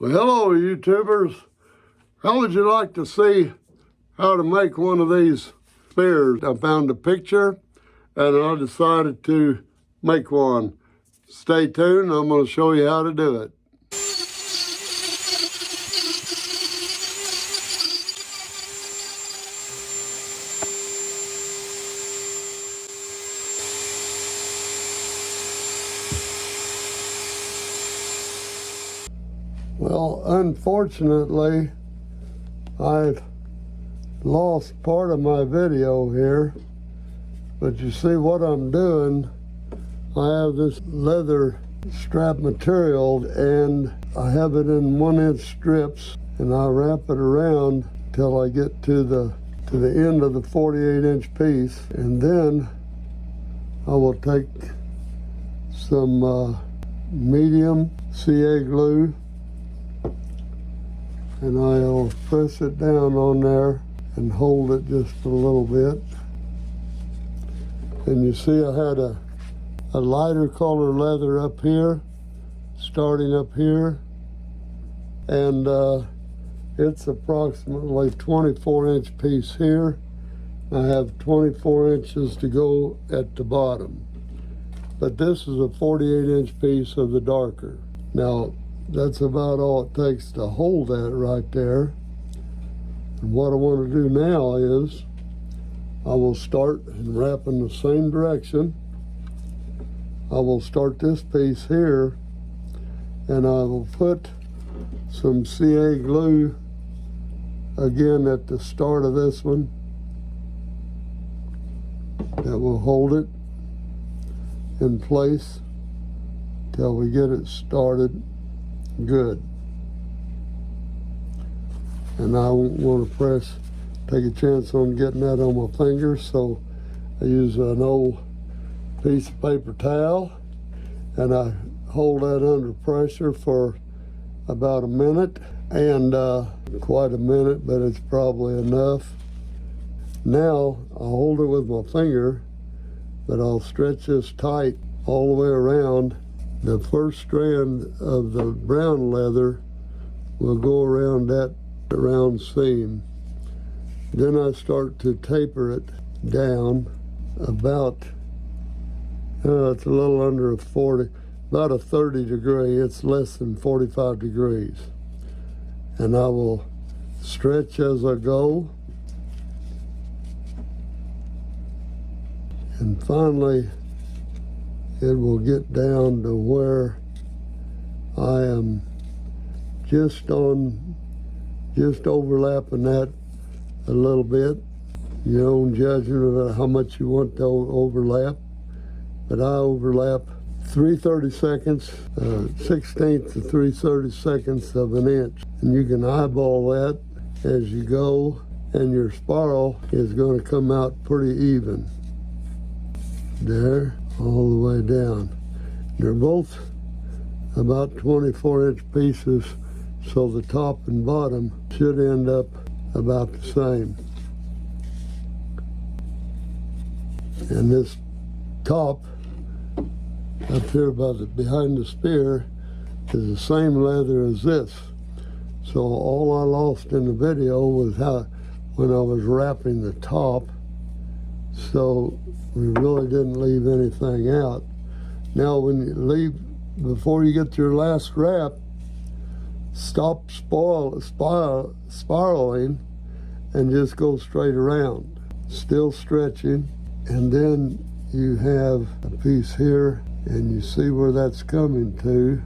Well, hello, YouTubers. How would you like to see how to make one of these spears? I found a picture and I decided to make one. Stay tuned. I'm going to show you how to do it. Well, unfortunately, I've lost part of my video here, but you see what I'm doing. I have this leather strap material and I have it in 1-inch strips, and I wrap it around till I get to the end of the 48-inch piece, and then I will take some medium CA glue and I'll press it down on there and hold it just a little bit. And you see I had a lighter color leather up here, starting up here, and it's approximately 24-inch piece here. I have 24 inches to go at the bottom, but this is a 48-inch piece of the darker. Now, that's about all it takes to hold that right there. And what I want to do now is I will start and wrap in the same direction. I will start this piece here and I will put some CA glue again at the start of this one. That will hold it in place till we get it started good. And I won't want to take a chance on getting that on my fingers, so I use an old piece of paper towel and I hold that under pressure for about a minute, and quite a minute, but it's probably enough. Now I'll hold it with my finger, but I'll stretch this tight all the way around. The first strand of the brown leather will go around that round seam. Then I start to taper it down about, it's a little under about a 30 degree. It's less than 45 degrees. And I will stretch as I go. And finally, it will get down to where I am just overlapping that a little bit. Your own judgment about how much you want to overlap. But I overlap 3/32, 16th to 3/32 of an inch. And you can eyeball that as you go, and your spiral is going to come out pretty even. There, all the way down. They're both about 24-inch pieces, so the top and bottom should end up about the same. And this top up here behind the spear is the same leather as this. So all I lost in the video was when I was wrapping the top. So we really didn't leave anything out. Now when you leave, before you get to your last wrap, stop spiraling and just go straight around, still stretching. And then you have a piece here, and you see where that's coming to.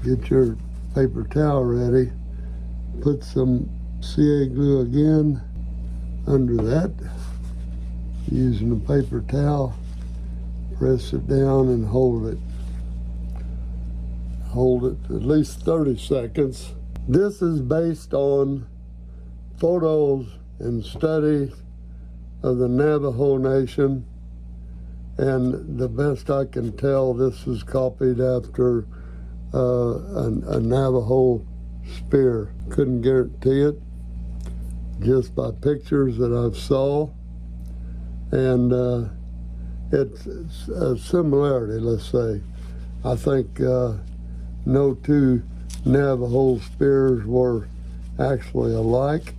Get your paper towel ready, put some CA glue again under that, using a paper towel, press it down and hold it. Hold it at least 30 seconds. This is based on photos and studies of the Navajo Nation, and the best I can tell, this is copied after a Navajo spear. Couldn't guarantee it, just by pictures that I've saw. And it's a similarity, let's say. I think no two Navajo spears were actually alike.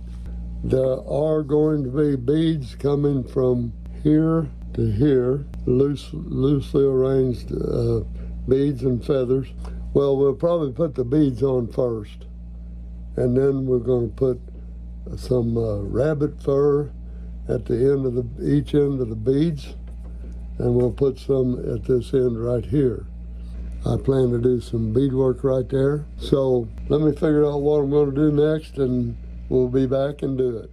There are going to be beads coming from here to here, loosely arranged beads and feathers. Well, we'll probably put the beads on first, and then we're going to put some rabbit fur at the end of each end of the beads, and we'll put some at this end right here. I plan to do some beadwork right there. So let me figure out what I'm going to do next, and we'll be back and do it.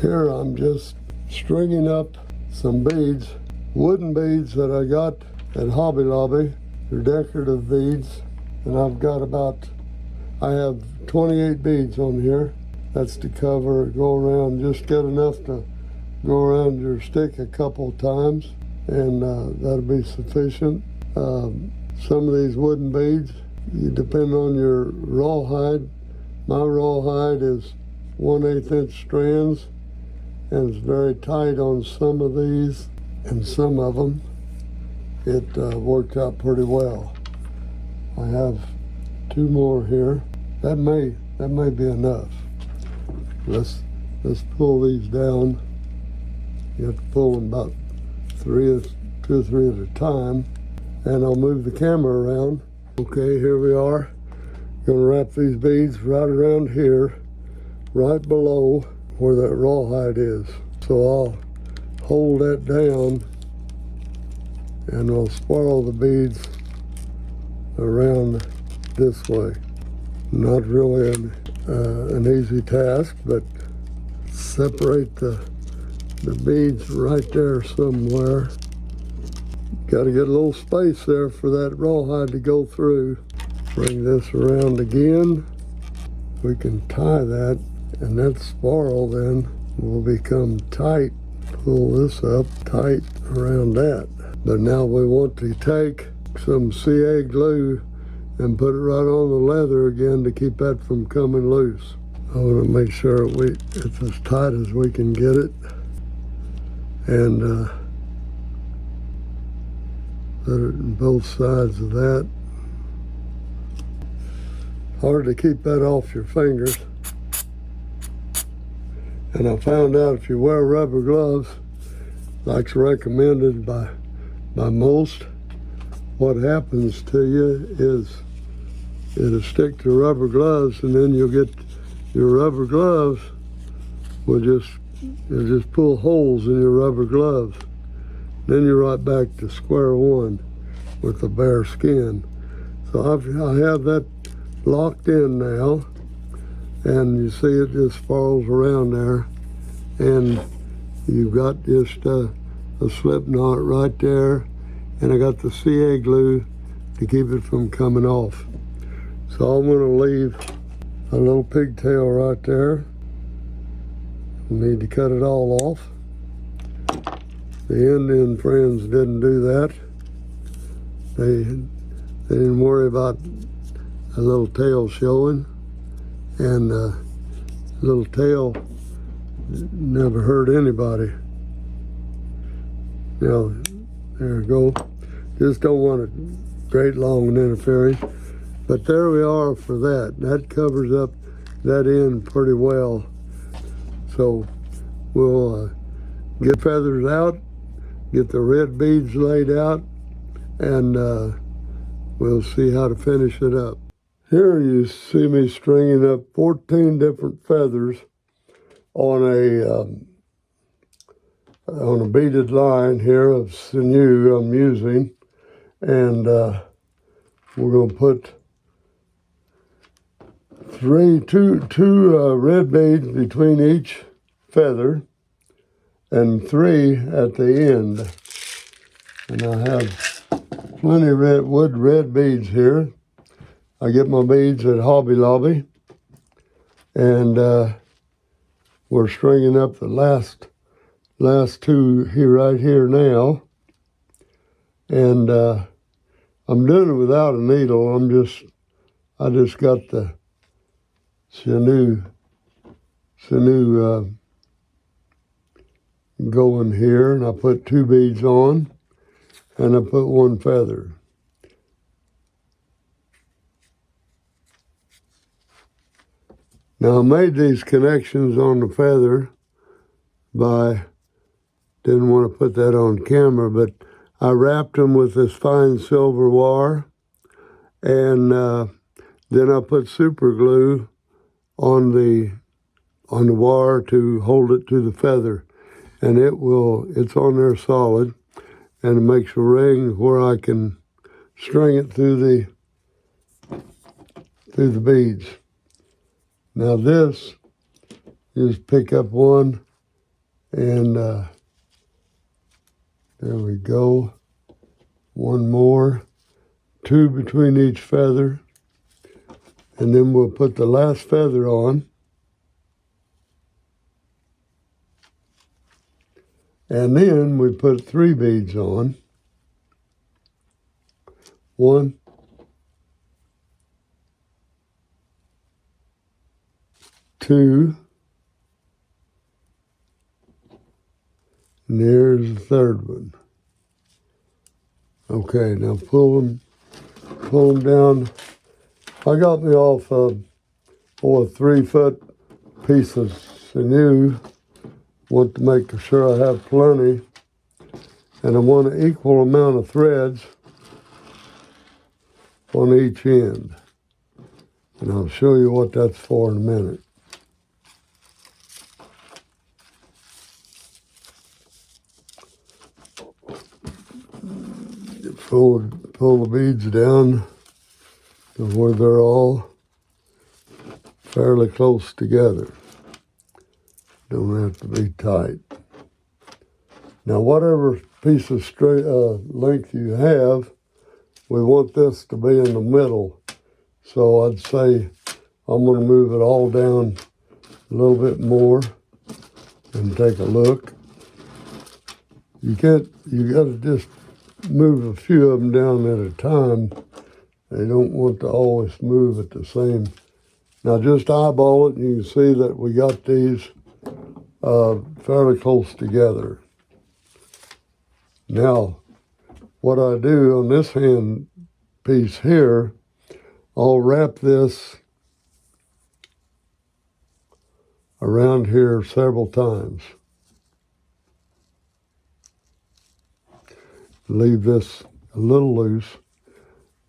Here I'm just stringing up some beads, wooden beads that I got at Hobby Lobby. They're decorative beads, and I have 28 beads on here. That's to cover, go around, just get enough to go around your stick a couple times, and that'll be sufficient. Some of these wooden beads, you depend on your rawhide. My rawhide is 1/8 inch strands, and it's very tight on some of these, and some of them it worked out pretty well. I have 2 more here. That may be enough. Let's pull these down. You have to pull them about 2 or 3 at a time, and I'll move the camera around. Okay, here we are. Gonna wrap these beads right around here, right below where that rawhide is. So I'll hold that down, and we'll swirl the beads around this way. Not really an easy task, but separate the beads right there somewhere. Got to get a little space there for that rawhide to go through. Bring this around again. We can tie that, and that spiral then will become tight. Pull this up tight around that. But now we want to take some CA glue and put it right on the leather again to keep that from coming loose. I want to make sure it's as tight as we can get it, and put it on both sides of that. Hard to keep that off your fingers. And I found out if you wear rubber gloves, like recommended by most, what happens to you is it'll stick to rubber gloves, and then you'll get your rubber gloves will just pull holes in your rubber gloves. Then you're right back to square one with the bare skin. So I have that locked in now, and you see it just falls around there, and you've got just a slip knot right there, and I got the CA glue to keep it from coming off. So I'm going to leave a little pigtail right there. Need to cut it all off. The Indian friends didn't do that. They didn't worry about a little tail showing, and a little tail never hurt anybody. Now, there we go. Just don't want it great long and interfering. But there we are for that. That covers up that end pretty well. So we'll get feathers out, get the red beads laid out, and we'll see how to finish it up. Here you see me stringing up 14 different feathers on a beaded line here of sinew I'm using, and we're going to put two red beads between each feather, and 3 at the end. And I have plenty of red beads here. I get my beads at Hobby Lobby, and we're stringing up the last 2 here right here now. And I'm doing it without a needle. I just got the sinew going here, and I put 2 beads on, and I put 1 feather. Now I made these connections on the feather didn't want to put that on camera, but I wrapped them with this fine silver wire, and then I put super glue on the wire to hold it to the feather, and it's on there solid, and it makes a ring where I can string it through the beads. Now this, just pick up one, and there we go. One more, two between each feather, and then we'll put the last feather on. And then we put 3 beads on. 1, 2, and there's the 3rd one. Okay, now pull them down. I got me off a 3-foot piece of sinew. Want to make sure I have plenty, and I want an equal amount of threads on each end. And I'll show you what that's for in a minute. Pull the beads down to where they're all fairly close together. Don't have to be tight. Now, whatever piece of length you have, we want this to be in the middle. So I'd say I'm going to move it all down a little bit more and take a look. You got to just move a few of them down at a time. They don't want to always move at the same. Now just eyeball it, and you can see that we got these fairly close together. Now, what I do on this hand piece here, I'll wrap this around here several times. Leave this a little loose,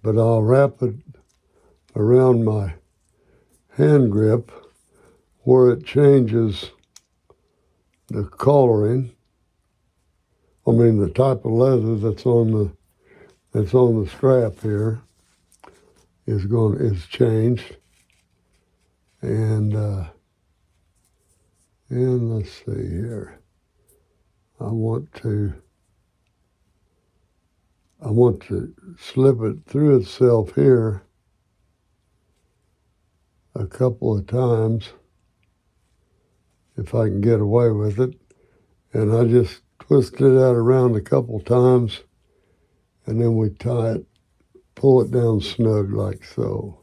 but I'll wrap it around my hand grip where it changes the coloring. I mean the type of leather that's on the strap here is changed. And let's see here. I want to slip it through itself here a couple of times if I can get away with it. And I just twist it out around a couple of times, and then we tie it, pull it down snug like so.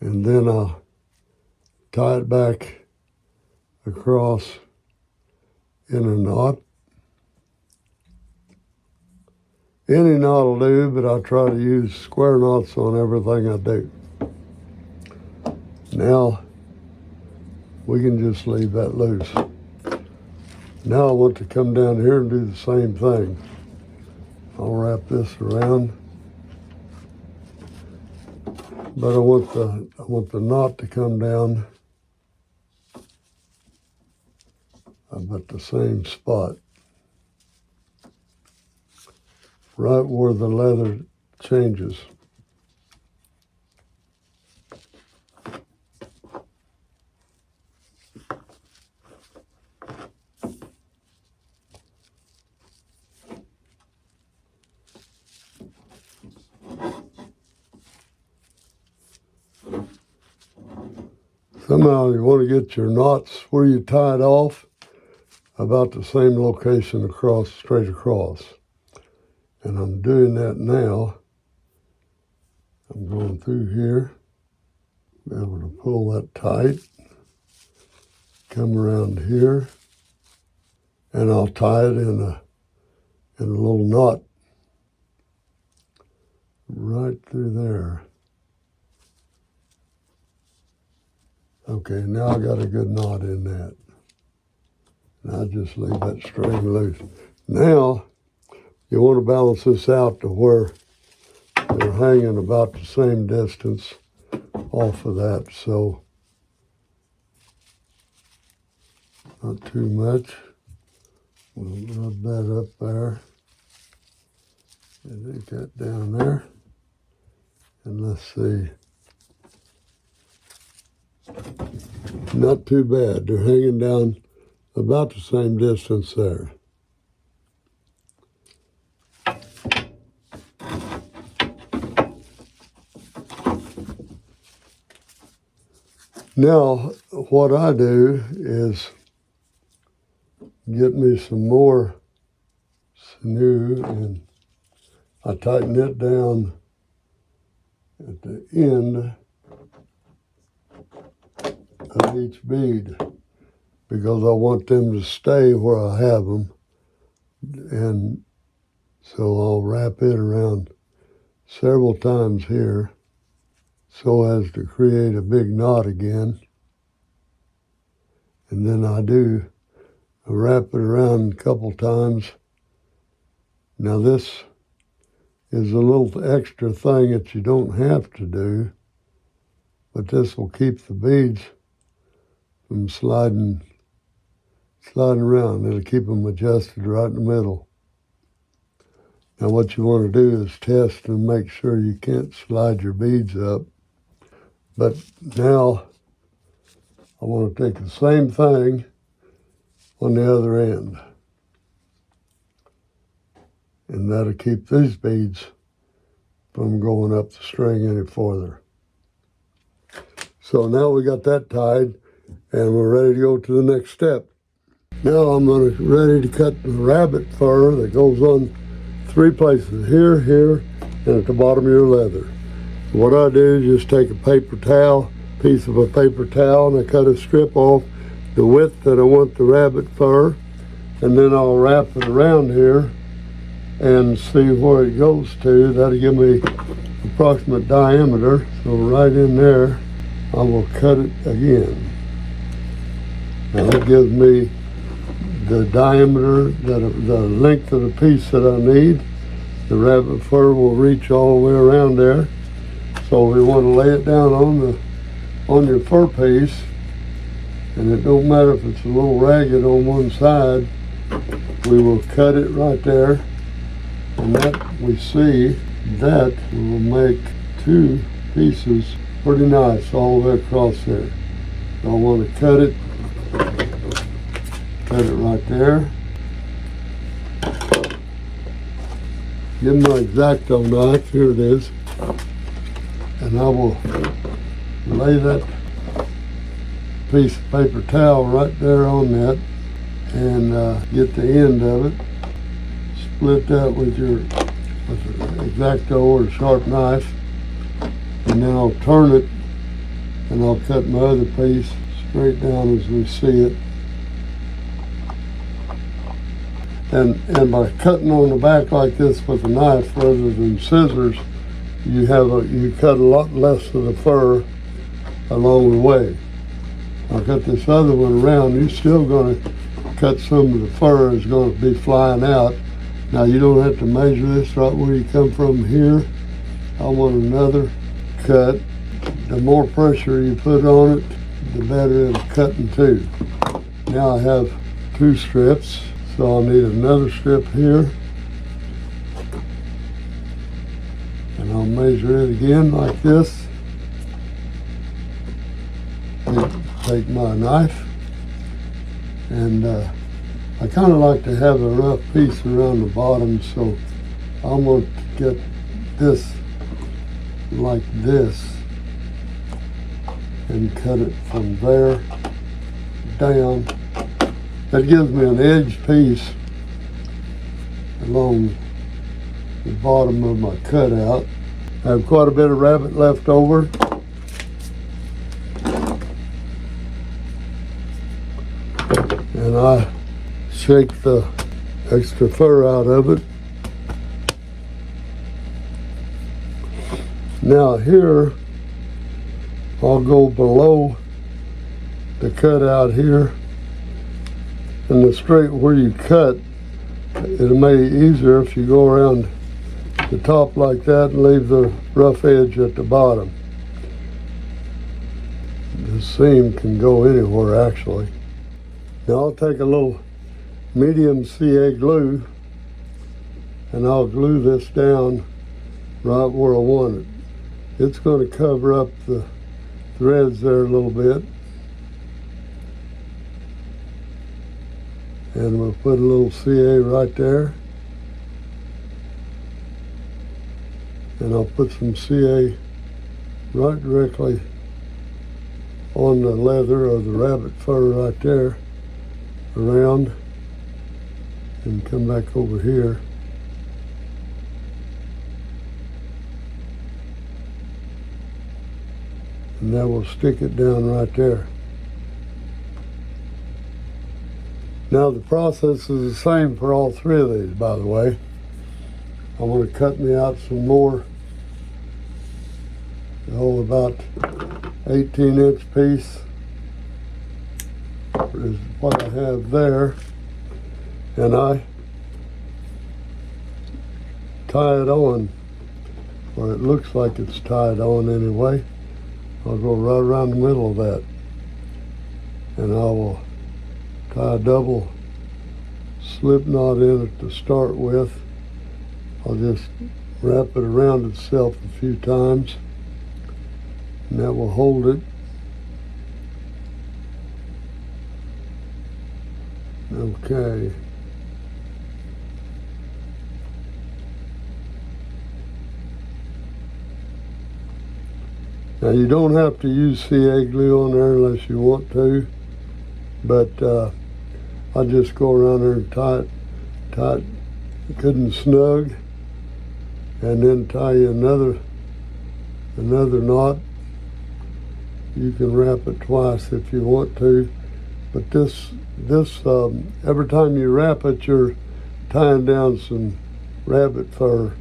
And then I'll tie it back across in a knot. Any knot will do, but I try to use square knots on everything I do. Now, we can just leave that loose. Now I want to come down here and do the same thing. I'll wrap this around, but I want the knot to come down about the same spot, right where the leather changes. Somehow you want to get your knots where you tie it off about the same location straight across. And I'm doing that now. I'm going through here, be able to pull that tight, come around here, and I'll tie it in a little knot right through there. Okay, now I got a good knot in that. And I just leave that string loose. Now, you want to balance this out to where they're hanging about the same distance off of that, so not too much. We'll rub that up there. And take that down there. And let's see. Not too bad. They're hanging down about the same distance there. Now, what I do is get me some more sinew, and I tighten it down at the end of each bead because I want them to stay where I have them. And so I'll wrap it around several times here so as to create a big knot again. And then I wrap it around a couple times. Now this is a little extra thing that you don't have to do, but this will keep the beads from sliding around. It'll keep them adjusted right in the middle. Now what you want to do is test and make sure you can't slide your beads up. But now I want to take the same thing on the other end. And that'll keep these beads from going up the string any further. So now we got that tied and we're ready to go to the next step. Now I'm ready to cut the rabbit fur that goes on 3 places, here, here, and at the bottom of your leather. What I do is just take a paper towel, piece of a paper towel, and I cut a strip off the width that I want the rabbit fur, and then I'll wrap it around here and see where it goes to. That'll give me approximate diameter. So right in there, I will cut it again. Now that gives me the diameter, the length of the piece that I need. The rabbit fur will reach all the way around there. So we want to lay it down on your fur piece, and it don't matter if it's a little ragged on one side. We will cut it right there, and that we see that will make 2 pieces pretty nice all the way across there. So I want to cut it right there. Get my X-Acto knife, here it is, and I will lay that piece of paper towel right there on that and get the end of it. Split that with an X-Acto or a sharp knife, and then I'll turn it and I'll cut my other piece straight down as we see it. And by cutting on the back like this with a knife rather than scissors, you cut a lot less of the fur along the way. I'll cut this other one around. You're still going to cut some of the fur is going to be flying out. Now you don't have to measure this right where you come from here. I want another cut. The more pressure you put on it, the better it'll cut in 2. Now I have 2 strips. So I'll need another strip here, and I'll measure it again like this. Take my knife, and I kind of like to have a rough piece around the bottom, so I'm going to get this like this and cut it from there down. That gives me an edge piece along the bottom of my cutout. I have quite a bit of rabbit left over. And I shake the extra fur out of it. Now here, I'll go below the cutout here, and the straight where you cut, it'll make it easier if you go around the top like that and leave the rough edge at the bottom. The seam can go anywhere actually. Now I'll take a little medium CA glue and I'll glue this down right where I want it. It's going to cover up the threads there a little bit. And we'll put a little CA right there. And I'll put some CA right directly on the leather of the rabbit fur right there, around, and come back over here. And then we'll stick it down right there. Now the process is the same for all three of these, by the way. I'm going to cut me out some more, about 18-inch piece is what I have there, and I tie it on, or it looks like it's tied on anyway. I'll go right around the middle of that, and I will tie a double slip knot in it to start with. I'll just wrap it around itself a few times, and that will hold it. Okay. Now you don't have to use CA glue on there unless you want to, but I just go around there and tie it good and snug, and then tie you another knot. You can wrap it twice if you want to, but this every time you wrap it, you're tying down some rabbit fur.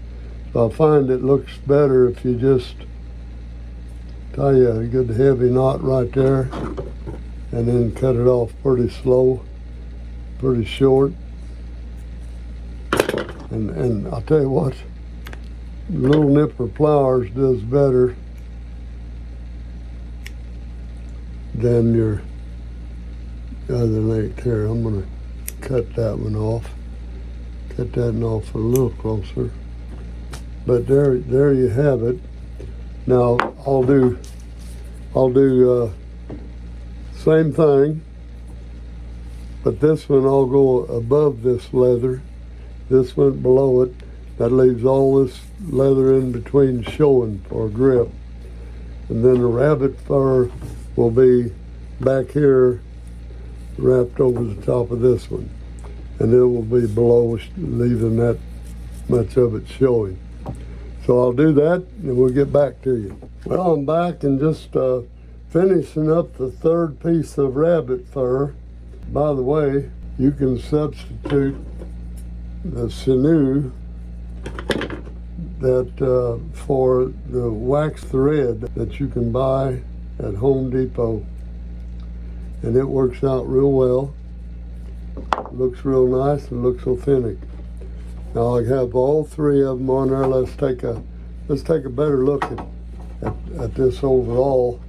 So I find it looks better if you just tie a good heavy knot right there, and then cut it off pretty slow, pretty short. And I'll tell you what, little nipper pliers does better than your other length here. I'm going to cut that one off. Cut that one off a little closer. But there you have it. Now I'll do same thing, but this one I'll go above this leather. This one below it. That leaves all this leather in between showing for grip. And then the rabbit fur will be back here, wrapped over the top of this one. And it will be below, leaving that much of it showing. So I'll do that and we'll get back to you. Well, I'm back and just finishing up the third piece of rabbit fur. By the way, you can substitute the sinew that for the wax thread that you can buy at Home Depot, and it works out real well. Looks real nice and looks authentic. Now I have all three of them on there. Let's take a better look at this overall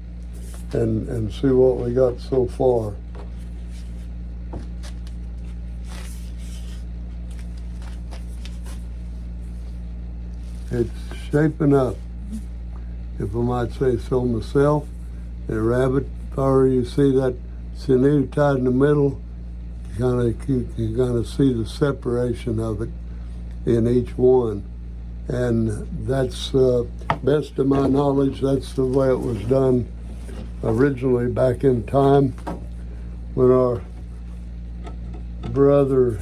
and see what we got so far. It's shaping up, if I might say so myself. The rabbit fur, you see that sinew tied in the middle, you kind of see the separation of it in each one. And that's, best of my knowledge, that's the way it was done originally back in time when our brothers,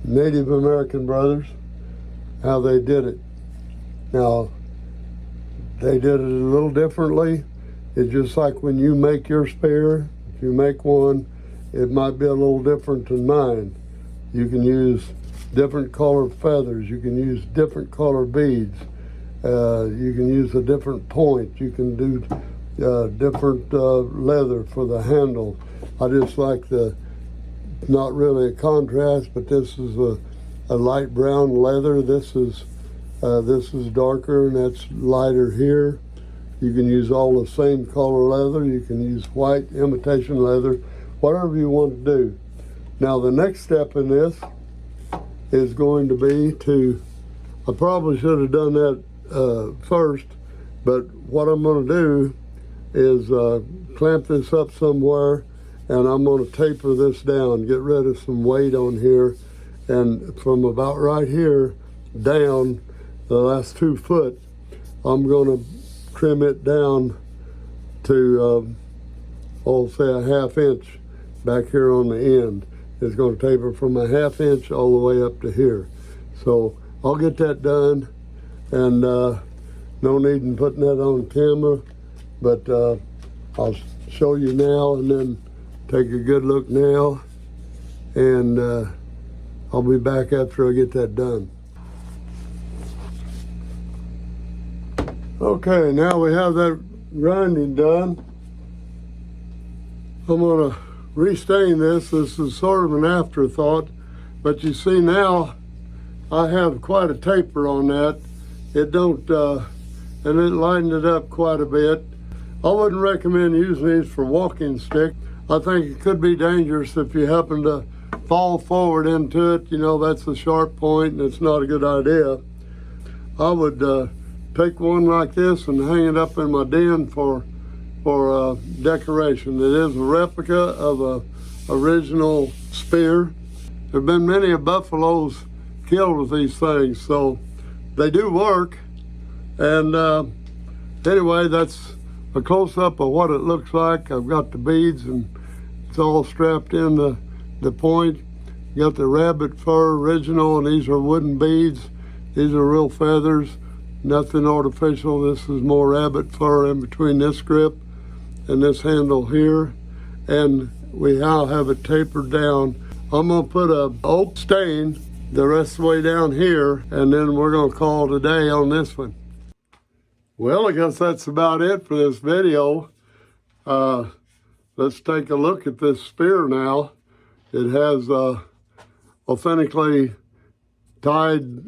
Native American brothers, how they did it. Now, they did it a little differently. It's just like when you make your spear, if you make one, it might be a little different than mine. You can use different color feathers. You can use different color beads. You can use a different point. You can do different leather for the handle. I just like the, not really a contrast, but this is a light brown leather. This is darker, and that's lighter here. You can use all the same color leather. You can use white imitation leather, whatever you want to do. Now the next step in this is going to be to, I probably should have done that first, but what I'm going to do is clamp this up somewhere, and I'm going to taper this down, get rid of some weight on here, and from about right here down the last 2 foot, I'm going to trim it down to, I'll say a 1/2 inch back here on the end. It's going to taper from a 1/2 inch all the way up to here. So I'll get that done, and no need in putting that on camera, but I'll show you now and then take a good look now, and I'll be back after I get that done. Okay, now we have that grinding done. I'm gonna restain this. This is sort of an afterthought, but you see now I have quite a taper on that. It don't, and it lightened it up quite a bit. I wouldn't recommend using these for walking stick. I think it could be dangerous if you happen to fall forward into it. You know, that's a sharp point and it's not a good idea. I would take one like this and hang it up in my den for decoration. It is a replica of a original spear. There have been many buffaloes killed with these things, so they do work. And anyway, that's a close-up of what it looks like. I've got the beads and it's all strapped in the point. You got the rabbit fur original, and these are wooden beads. These are real feathers, nothing artificial. This is more rabbit fur in between this grip and this handle here. And we now have it tapered down. I'm gonna put a oak stain the rest of the way down here, and then we're gonna call it a day on this one. Well, I guess that's about it for this video. Let's take a look at this spear now. It has authentically tied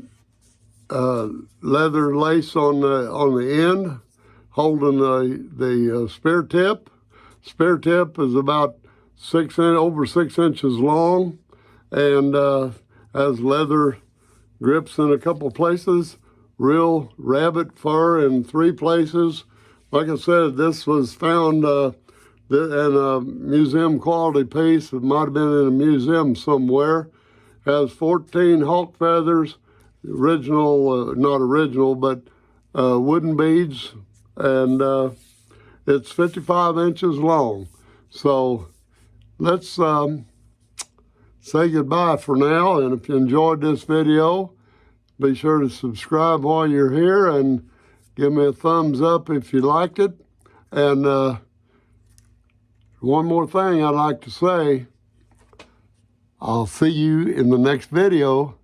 leather lace on the end, holding the spear tip. Spear tip is about over 6 inches long, and has leather grips in a couple places. Real rabbit fur in 3 places. Like I said, this was found in a museum quality piece. It might have been in a museum somewhere. Has 14 hawk feathers, original, not original, but wooden beads, and it's 55 inches long. So let's say goodbye for now, and if you enjoyed this video, be sure to subscribe while you're here and give me a thumbs up if you liked it. And one more thing I'd like to say, I'll see you in the next video.